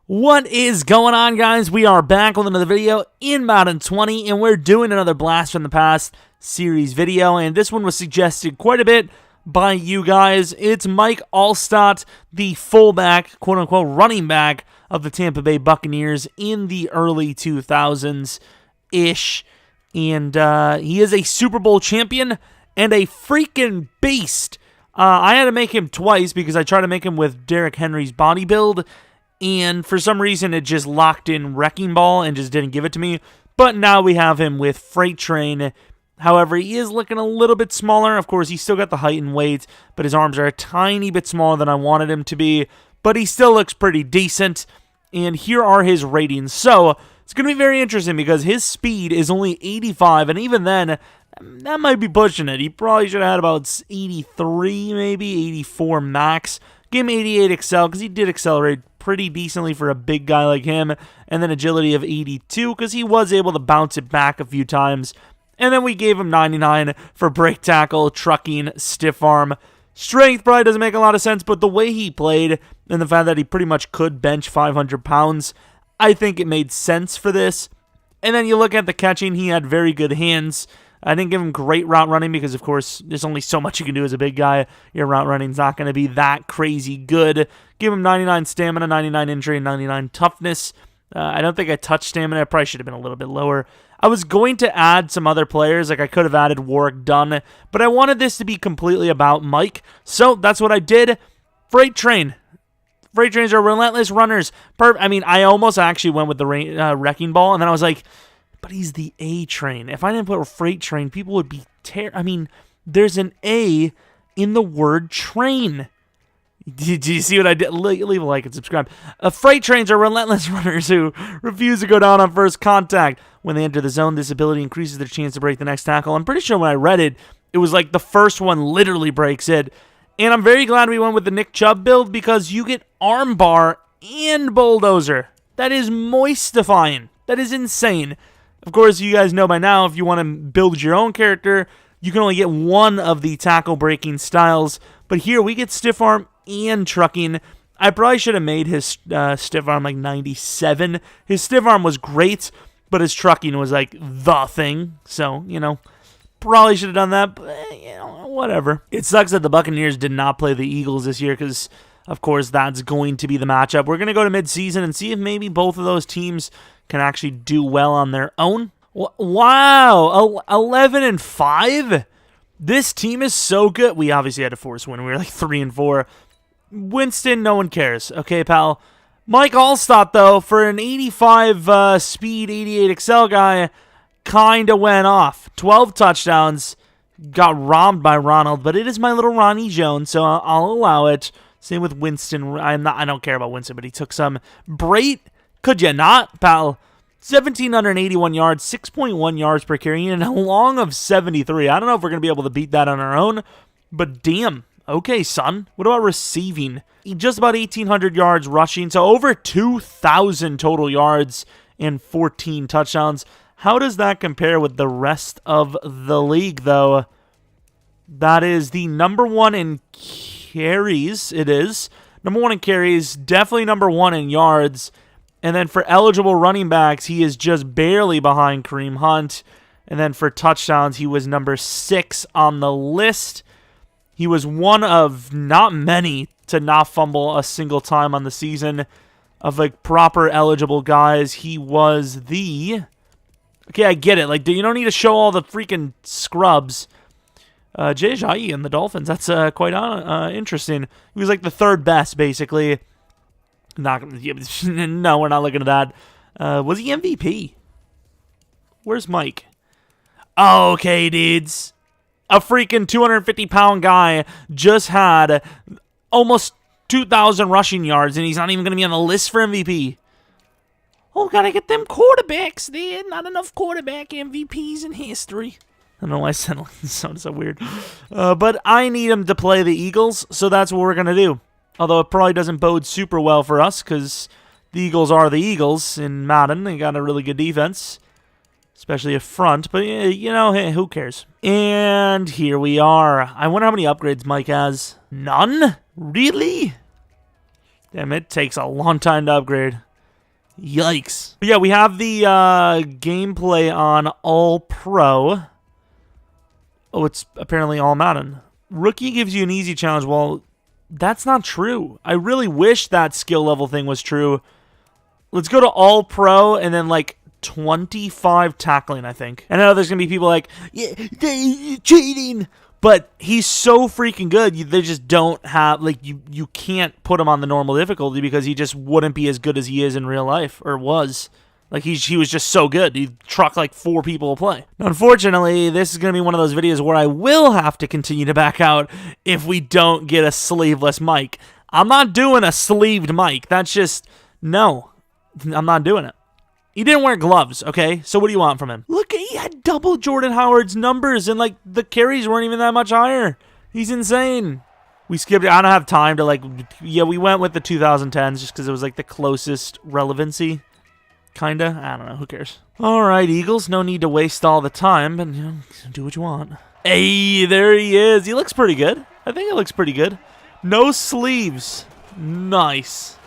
What is going on, guys? We are back with another video in Madden 20, and we're doing another Blast from the Past series video, and this one was suggested quite a bit by you guys. It's Mike Alstott, the fullback, quote-unquote running back of the Tampa Bay Buccaneers in the early 2000s-ish, and he is a Super Bowl champion and a freaking beast. I had to make him twice because I tried to make him with Derrick Henry's body build, and for some reason it just locked in Wrecking Ball and just didn't give it to me. But now we have him with Freight Train. However, he is looking a little bit smaller. Of course, he's still got the height and weight, but his arms are a tiny bit smaller than I wanted him to be. But he still looks pretty decent. And here are his ratings. So it's going to be very interesting because his speed is only 85. And even then, that might be pushing it. He probably should have had about 83, maybe 84 max. Give him 88 Excel because he did accelerate pretty decently for a big guy like him, and then agility of 82 because he was able to bounce it back a few times, and then we gave him 99 for break tackle, trucking, stiff arm. Strength probably doesn't make a lot of sense, but the way he played and the fact that he pretty much could bench 500 pounds, I think it made sense for this. And then you look at the catching, he had very good hands. I didn't give him great route running because, of course, there's only so much you can do as a big guy. Your route running's not going to be that crazy good. Give him 99 stamina, 99 injury, and 99 toughness. I don't think I touched stamina. I probably should have been a little bit lower. I was going to add some other players, like I could have added Warwick Dunn, but I wanted this to be completely about Mike, so that's what I did. Freight Train. Freight Trains are relentless runners. I almost actually went with the Wrecking Ball, and then I was like, but he's the A-Train. If I didn't put a Freight Train, people would be there's an A in the word train. Did you see what I did? Leave a like and subscribe. Freight Trains are relentless runners who refuse to go down on first contact. When they enter the zone, this ability increases their chance to break the next tackle. I'm pretty sure when I read it, it was like the first one literally breaks it. And I'm very glad we went with the Nick Chubb build because you get armbar and bulldozer. That is moistifying. That is insane. Of course, you guys know by now, if you want to build your own character, you can only get one of the tackle-breaking styles. But here, we get stiff arm and trucking. I probably should have made his stiff arm like 97. His stiff arm was great, but his trucking was like the thing. So, probably should have done that, but, whatever. It sucks that the Buccaneers did not play the Eagles this year because, of course, that's going to be the matchup. We're going to go to midseason and see if maybe both of those teams can actually do well on their own. Wow, 11-5? This team is so good. We obviously had to force win. We were like 3-4. Winston, no one cares. Okay, pal. Mike Alstott, though, for an 85 speed, 88 Excel guy, kind of went off. 12 touchdowns. Got robbed by Ronald, but it is my little Ronnie Jones, so I'll allow it. Same with Winston. I don't care about Winston, but he took some. Brait, could you not, pal? 1,781 yards, 6.1 yards per carry, and a long of 73. I don't know if we're going to be able to beat that on our own, but damn. Okay, son. What about receiving? Just about 1,800 yards rushing, so over 2,000 total yards and 14 touchdowns. How does that compare with the rest of the league, though? That is the number one in carries. It is. Number one in carries, definitely number one in yards. And then for eligible running backs, he is just barely behind Kareem Hunt. And then for touchdowns, he was number 6 on the list. He was one of not many to not fumble a single time on the season of like proper eligible guys. He was the... Okay, I get it. Like, you don't need to show all the freaking scrubs. Jay Ajayi and the Dolphins. That's quite interesting. He was like the third best, basically. No, we're not looking at that. Was he MVP? Where's Mike? Okay, dudes. A freaking 250-pound guy just had almost 2,000 rushing yards, and he's not even going to be on the list for MVP. Oh, gotta get them quarterbacks there. Not enough quarterback MVPs in history. I don't know why I said it sounded so weird. But I need him to play the Eagles, so that's what we're going to do. Although it probably doesn't bode super well for us because the Eagles are the Eagles in Madden. They got a really good defense, especially a front. But, hey, who cares? And here we are. I wonder how many upgrades Mike has. None? Really? Damn, it takes a long time to upgrade. Yikes. But yeah, we have the gameplay on All Pro. Oh, it's apparently all Madden. Rookie gives you an easy challenge. Well, that's not true. I really wish that skill level thing was true. Let's go to All Pro and then like 25 tackling, I think. And I know there's going to be people like, yeah, they're cheating. But he's so freaking good. They just don't have, like, you can't put him on the normal difficulty because he just wouldn't be as good as he is in real life, or was. Like, he was just so good. He trucked like 4 people a play. Unfortunately, this is going to be one of those videos where I will have to continue to back out if we don't get a sleeveless mic. I'm not doing a sleeved mic. That's just, no. I'm not doing it. He didn't wear gloves, okay? So what do you want from him? Look, he had double Jordan Howard's numbers, and, like, the carries weren't even that much higher. He's insane. We skipped it. I don't have time to, like, yeah, we went with the 2010s just because it was, like, the closest relevancy, kind of. I don't know. Who cares? All right, Eagles. No need to waste all the time, but, you know, do what you want. Hey, there he is. He looks pretty good. I think it looks pretty good. No sleeves. Nice.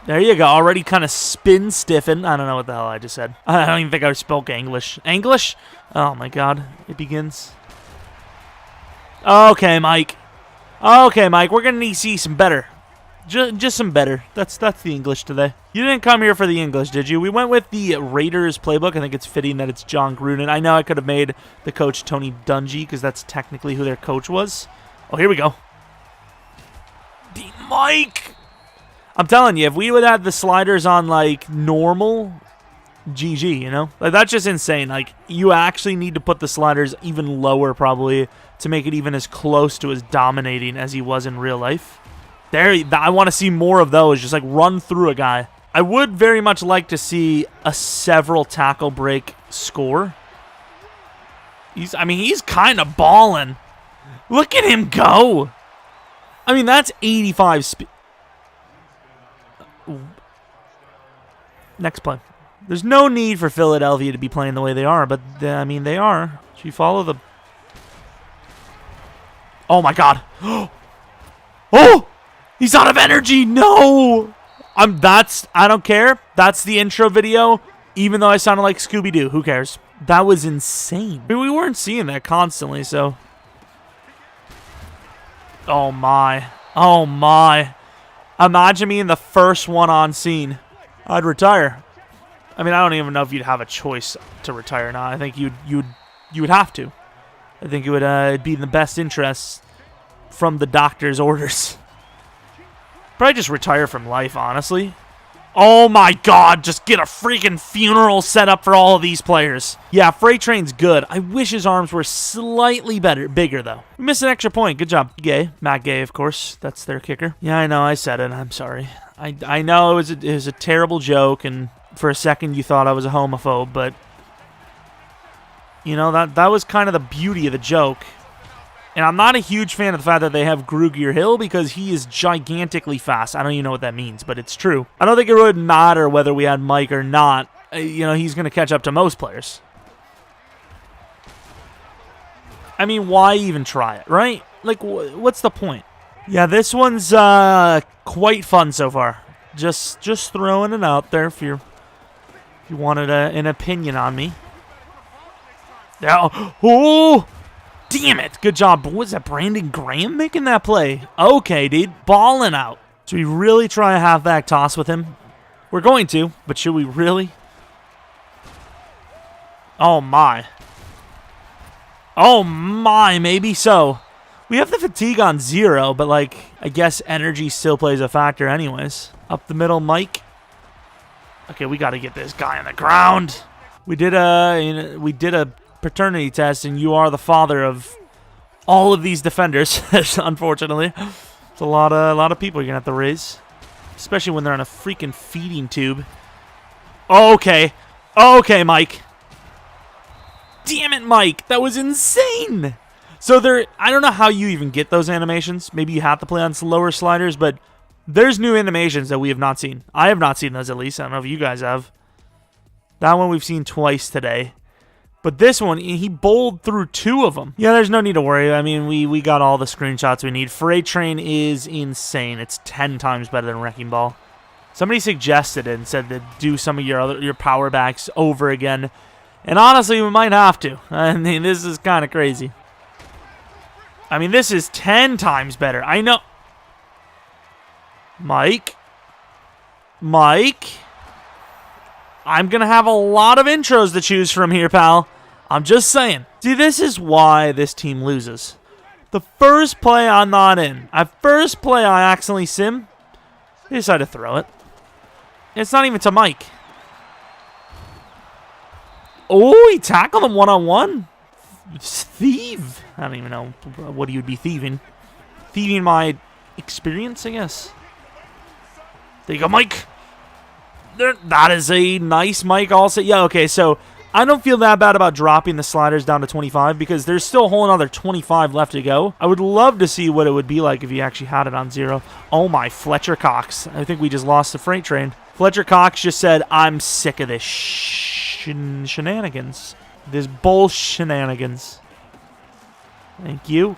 There you go. Already kind of spin stiffen. I don't know what the hell I just said. I don't even think I spoke English. English? Oh my god. It begins. Okay, Mike. Okay, Mike. We're going to need to see some better. Just some better. That's the English today. You didn't come here for the English, did you? We went with the Raiders playbook. I think it's fitting that it's John Gruden. I know I could have made the coach Tony Dungy because that's technically who their coach was. Oh, here we go. Mike! I'm telling you, if we would have the sliders on, like, normal, GG, you know? Like, that's just insane. Like, you actually need to put the sliders even lower, probably, to make it even as close to as dominating as he was in real life. There, I want to see more of those. Just, like, run through a guy. I would very much like to see a several tackle break score. He's kind of balling. Look at him go. I mean, that's 85 speed. Next play. There's no need for Philadelphia to be playing the way they are, but, I mean, they are. Should you follow the... Oh, my God. Oh! He's out of energy! No! I don't care. That's the intro video, even though I sounded like Scooby-Doo. Who cares? That was insane. I mean, we weren't seeing that constantly, so... Oh, my. Oh, my. Imagine me in the first one on scene. I'd retire. I mean, I don't even know if you'd have a choice to retire or not. I think you would have to. I think it would be in the best interests from the doctor's orders. Probably just retire from life, honestly. Oh my god, just get a freaking funeral set up for all of these players. Yeah, Freight Train's good. I wish his arms were slightly bigger, though. We missed an extra point. Good job. Gay. Matt Gay, of course. That's their kicker. Yeah, I know. I said it. I'm sorry. I know it was a terrible joke, and for a second you thought I was a homophobe, but... You know, that was kind of the beauty of the joke. And I'm not a huge fan of the fact that they have Grugier Hill because he is gigantically fast. I don't even know what that means, but it's true. I don't think it would matter whether we had Mike or not. You know, he's going to catch up to most players. I mean, why even try it, right? Like, what's the point? Yeah, this one's quite fun so far. Just throwing it out there if you wanted an opinion on me. Oh! Damn it! Good job. Was that Brandon Graham making that play? Okay, dude. Balling out. Should we really try a halfback toss with him? We're going to, but should we really? Oh, my. Oh, my. Maybe so. We have the fatigue on 0, but, like, I guess energy still plays a factor anyways. Up the middle, Mike. Okay, we got to get this guy on the ground. We did a paternity test, and you are the father of all of these defenders. Unfortunately, it's a lot of people you're gonna have to raise, especially when they're on a freaking feeding tube. Okay, Mike. Damn it, Mike, that was insane. So I don't know how you even get those animations. Maybe you have to play on slower sliders, but there's new animations that we have not seen. I have not seen those, at least. I don't know if you guys have. That one we've seen twice today. But this one, he bowled through 2 of them. Yeah, there's no need to worry. I mean, we got all the screenshots we need. Freight Train is insane. It's 10 times better than Wrecking Ball. Somebody suggested it and said to do some of your power backs over again. And honestly, we might have to. I mean, this is kind of crazy. I mean, this is 10 times better. I know. Mike. I'm going to have a lot of intros to choose from here, pal. I'm just saying. See, this is why this team loses. The first play I'm not in. First play I accidentally sim. They decide to throw it. It's not even to Mike. Oh, he tackled him one-on-one. Thief. I don't even know what he would be thieving. Thieving my experience, I guess. There you go, Mike. That is a nice Mike Alstott. Yeah, okay, so I don't feel that bad about dropping the sliders down to 25 because there's still a whole another 25 left to go. I would love to see what it would be like if you actually had it on 0. Oh my, Fletcher Cox. I think we just lost the freight train. Fletcher Cox just said, I'm sick of this shenanigans. This bull shenanigans. Thank you.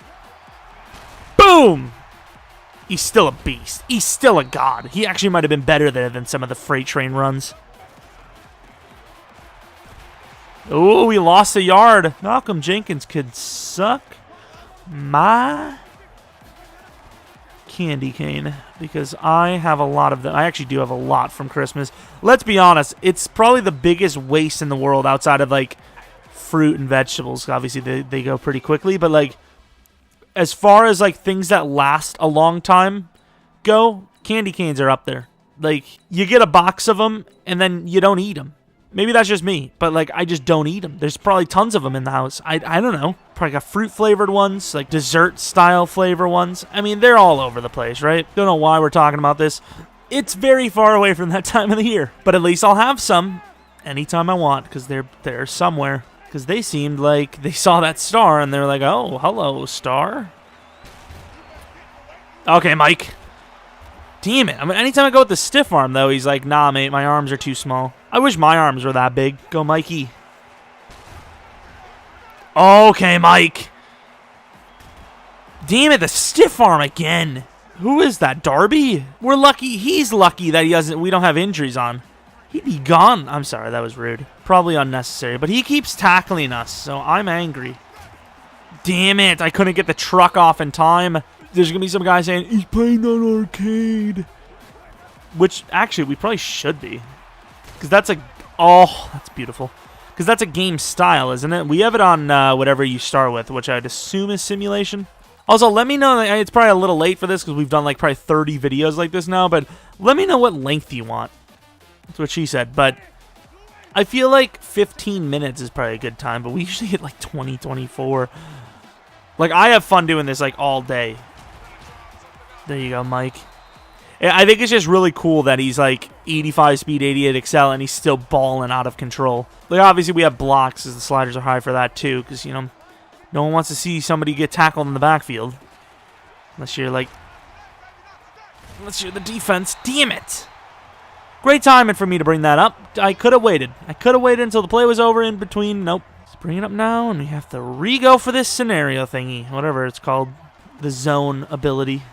Boom! He's still a beast. He's still a god. He actually might have been better there than some of the freight train runs. Oh, we lost a yard. Malcolm Jenkins could suck my candy cane because I have a lot of them. I actually do have a lot from Christmas. Let's be honest. It's probably the biggest waste in the world outside of, like, fruit and vegetables. Obviously, they go pretty quickly. But, like, as far as, like, things that last a long time go, candy canes are up there. Like, you get a box of them, and then you don't eat them. Maybe that's just me, but, like, I just don't eat them. There's probably tons of them in the house. I don't know. Probably got fruit-flavored ones, like dessert-style flavor ones. I mean, they're all over the place, right? Don't know why we're talking about this. It's very far away from that time of the year, but at least I'll have some anytime I want because they're somewhere. Because they seemed like they saw that star, and they're like, oh, hello, star. Okay, Mike. Damn it. I mean, anytime I go with the stiff arm, though, he's like, nah, mate, my arms are too small. I wish my arms were that big. Go, Mikey. Okay, Mike. Damn it, the stiff arm again. Who is that, Darby? We're lucky. He's lucky that we don't have injuries on. He'd be gone. I'm sorry, that was rude. Probably unnecessary, but he keeps tackling us, so I'm angry. Damn it, I couldn't get the truck off in time. There's going to be some guy saying, he's playing on arcade. Which, actually, we probably should be. Because that's that's beautiful. Because that's a game style, isn't it? We have it on whatever you start with, which I'd assume is simulation. Also, let me know, it's probably a little late for this because we've done like probably 30 videos like this now, but let me know what length you want. That's what she said, but I feel like 15 minutes is probably a good time, but we usually hit like 20, 24. Like, I have fun doing this like all day. There you go, Mike. I think it's just really cool that he's like 85 speed, 88 excel, and he's still balling out of control. Like, obviously we have blocks as the sliders are high for that too, because, you know, no one wants to see somebody get tackled in the backfield. Unless you're like, unless you're the defense. Damn it. Great timing for me to bring that up. I could have waited. I could have waited until the play was over in between. Nope. Let's bring it up now, and we have to re-go for this scenario thingy. Whatever it's called. The zone ability.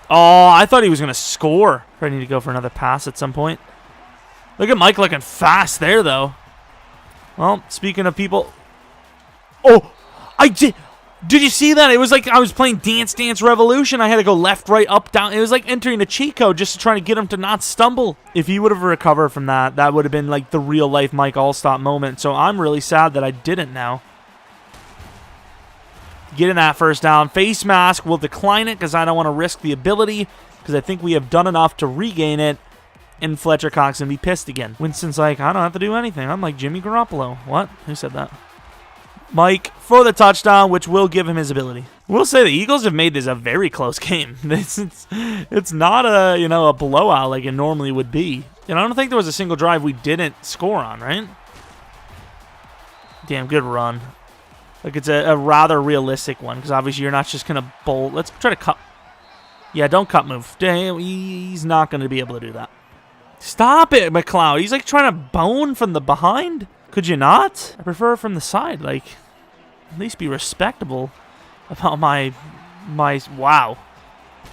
Oh, I thought he was going to score. I need to go for another pass at some point. Look at Mike looking fast there, though. Well, speaking of people... Oh, I did... Did you see that? It was like I was playing Dance Dance Revolution. I had to go left, right, up, down. It was like entering a cheat code just to try to get him to not stumble. If he would have recovered from that, that would have been like the real-life Mike Alstott moment. So I'm really sad that I didn't now. Getting that first down. Face mask. We'll decline it because I don't want to risk the ability because I think we have done enough to regain it. And Fletcher Cox and be pissed again. Winston's like, I don't have to do anything. I'm like Jimmy Garoppolo. What? Who said that? Mike for the touchdown, which will give him his ability. We'll say the Eagles have made this a very close game. It's not a blowout like it normally would be. And I don't think there was a single drive we didn't score on, right? Damn, good run. Like, it's a rather realistic one because obviously you're not just gonna bowl. Let's try to cut. Yeah, don't cut move. Damn, he's not gonna be able to do that. Stop it, McLeod. He's like trying to bone from the behind. Could you not? I prefer from the side. Like, at least be respectable about my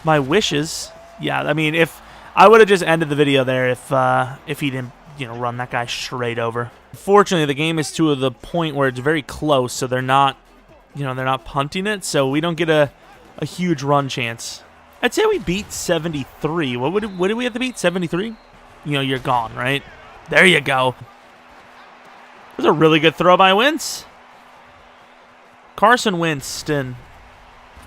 wishes. Yeah, I mean, if I would have just ended the video there if he didn't, run that guy straight over. Fortunately, the game is to the point where it's very close, so they're not, they're not punting it, so we don't get a huge run chance. I'd say we beat 73. What did we have to beat? 73? You're gone, right? There you go. That was a really good throw by Wentz. Carson Winston.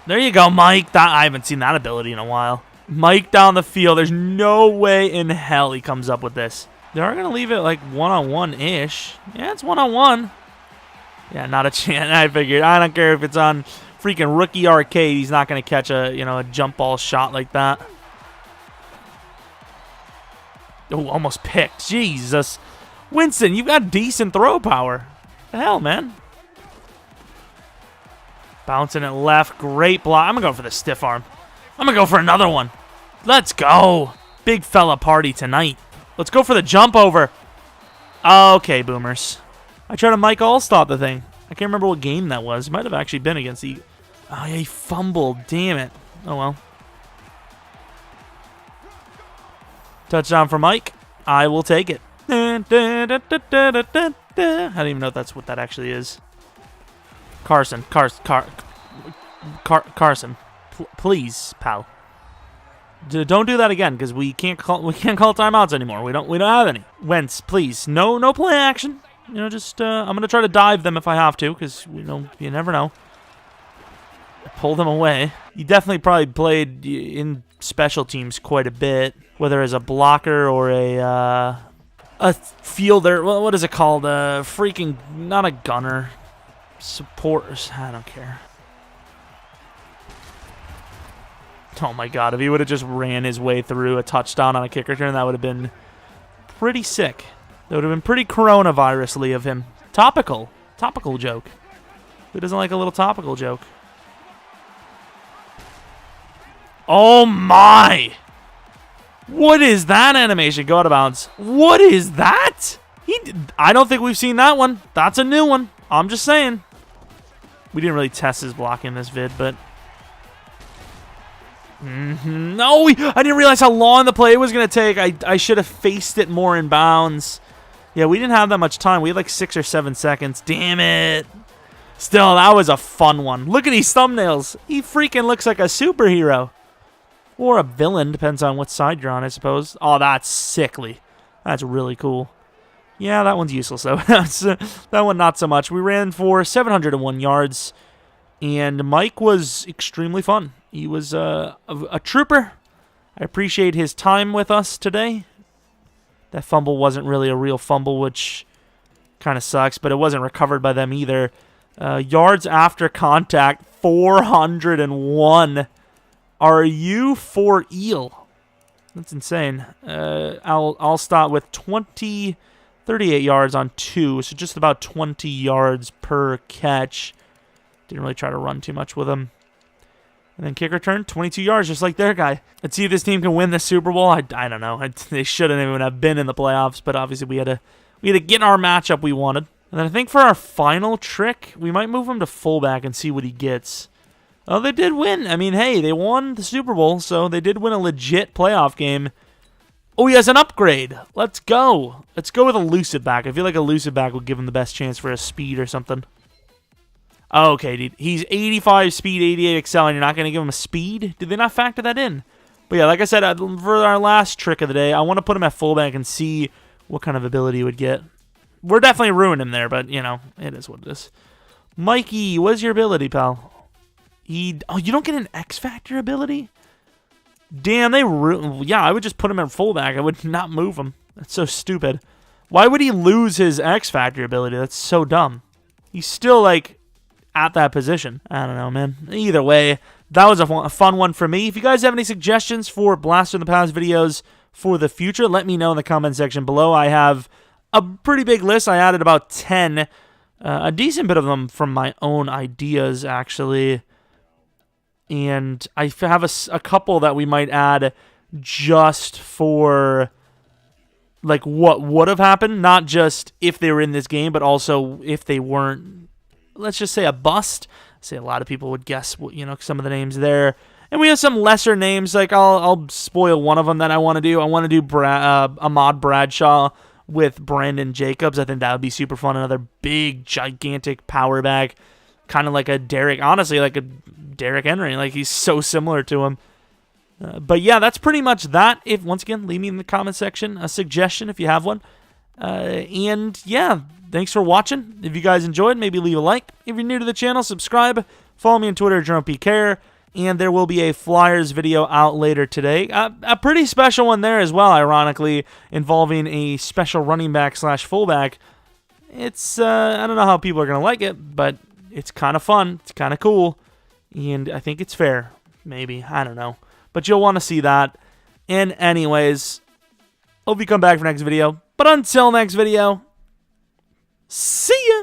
There you go, Mike. I haven't seen that ability in a while. Mike down the field. There's no way in hell he comes up with this. They are going to leave it like one-on-one-ish. Yeah, it's one-on-one. Yeah, not a chance. I figured. I don't care if it's on freaking Rookie Arcade. He's not going to catch a jump ball shot like that. Oh, almost picked. Jesus. Winston, you've got decent throw power. The hell, man. Bouncing it left. Great block. I'm going to go for the stiff arm. I'm going to go for another one. Let's go. Big fella party tonight. Let's go for the jump over. Okay, boomers. I tried to Mike Alstott the thing. I can't remember what game that was. It might have actually been against the... Oh, yeah, he fumbled. Damn it. Oh, well. Touchdown for Mike. I will take it. I don't even know if that's what that actually is. Carson. Carson. Please, pal. Don't do that again, because we can't call timeouts anymore. We don't have any. Wentz, please, no play action. Just I'm gonna try to dive them if I have to, because you never know. Pull them away. You definitely probably played in special teams quite a bit, whether as a blocker or a fielder. What is it called? Freaking not a gunner. Support. I don't care. Oh my God, if he would have just ran his way through a touchdown on a kick return, that would have been pretty sick. That would have been pretty coronavirus-ly of him. Topical joke. Who doesn't like a little topical joke? Oh my! What is that animation? Go out of bounds. What is that? I don't think we've seen that one. That's a new one. I'm just saying. We didn't really test his block in this vid, but... No, I didn't realize how long the play was going to take. I should have faced it more in bounds. Yeah, we didn't have that much time. We had like 6 or 7 seconds. Damn it. Still, that was a fun one. Look at these thumbnails. He freaking looks like a superhero. Or a villain, depends on what side you're on, I suppose. Oh, that's sickly. That's really cool. Yeah, that one's useless, though. That one, not so much. We ran for 701 yards, and Mike was extremely fun. He was a trooper. I appreciate his time with us today. That fumble wasn't really a real fumble, which kind of sucks, but it wasn't recovered by them either. Yards after contact, 401. Are you for eel? That's insane. I'll start with 38 yards on 2, so just about 20 yards per catch. Didn't really try to run too much with him. And then kick return, 22 yards, just like their guy. Let's see if this team can win the Super Bowl. I don't know. They shouldn't even have been in the playoffs, but obviously we had to get our matchup we wanted. And then I think for our final trick, we might move him to fullback and see what he gets. Oh, they did win. I mean, hey, they won the Super Bowl, so they did win a legit playoff game. Oh, he has an upgrade. Let's go. Let's go with elusive back. I feel like elusive back would give him the best chance for a speed or something. Oh, okay, dude. He's 85 speed, 88 excel, and you're not going to give him a speed? Did they not factor that in? But yeah, like I said, for our last trick of the day, I want to put him at fullback and see what kind of ability he would get. We're definitely ruining him there, but, it is what it is. Mikey, what's your ability, pal? Oh, you don't get an X Factor ability? Damn, yeah, I would just put him at fullback. I would not move him. That's so stupid. Why would he lose his X Factor ability? That's so dumb. He's still, like, at that position. I don't know, man. Either way, that was a fun one for me. If you guys have any suggestions for Blast in the Past videos for the future, let me know in the comment section below. I have a pretty big list. I added about 10. A decent bit of them from my own ideas, actually. And I have a couple that we might add just for, like, what would have happened. Not just if they were in this game, but also if they weren't, let's just say, a bust. Say a lot of people would guess, some of the names there. And we have some lesser names. Like I'll spoil one of them that I want to do. I want to do Ahmad Bradshaw with Brandon Jacobs. I think that would be super fun. Another big, gigantic power back. Kind of like a Derrick, honestly, like a Derrick Henry. Like, he's so similar to him. But yeah, that's pretty much that. Once again, leave me in the comment section a suggestion if you have one. And yeah, thanks for watching. If you guys enjoyed, maybe leave a like. If you're new to the channel, subscribe. Follow me on Twitter, Jeromepkr. And there will be a Flyers video out later today. A pretty special one there as well, ironically, involving a special running back / fullback. It's, I don't know how people are going to like it, but it's kind of fun. It's kind of cool. And I think it's fair. Maybe. I don't know. But you'll want to see that. And anyways, hope you come back for next video. But until next video, see ya!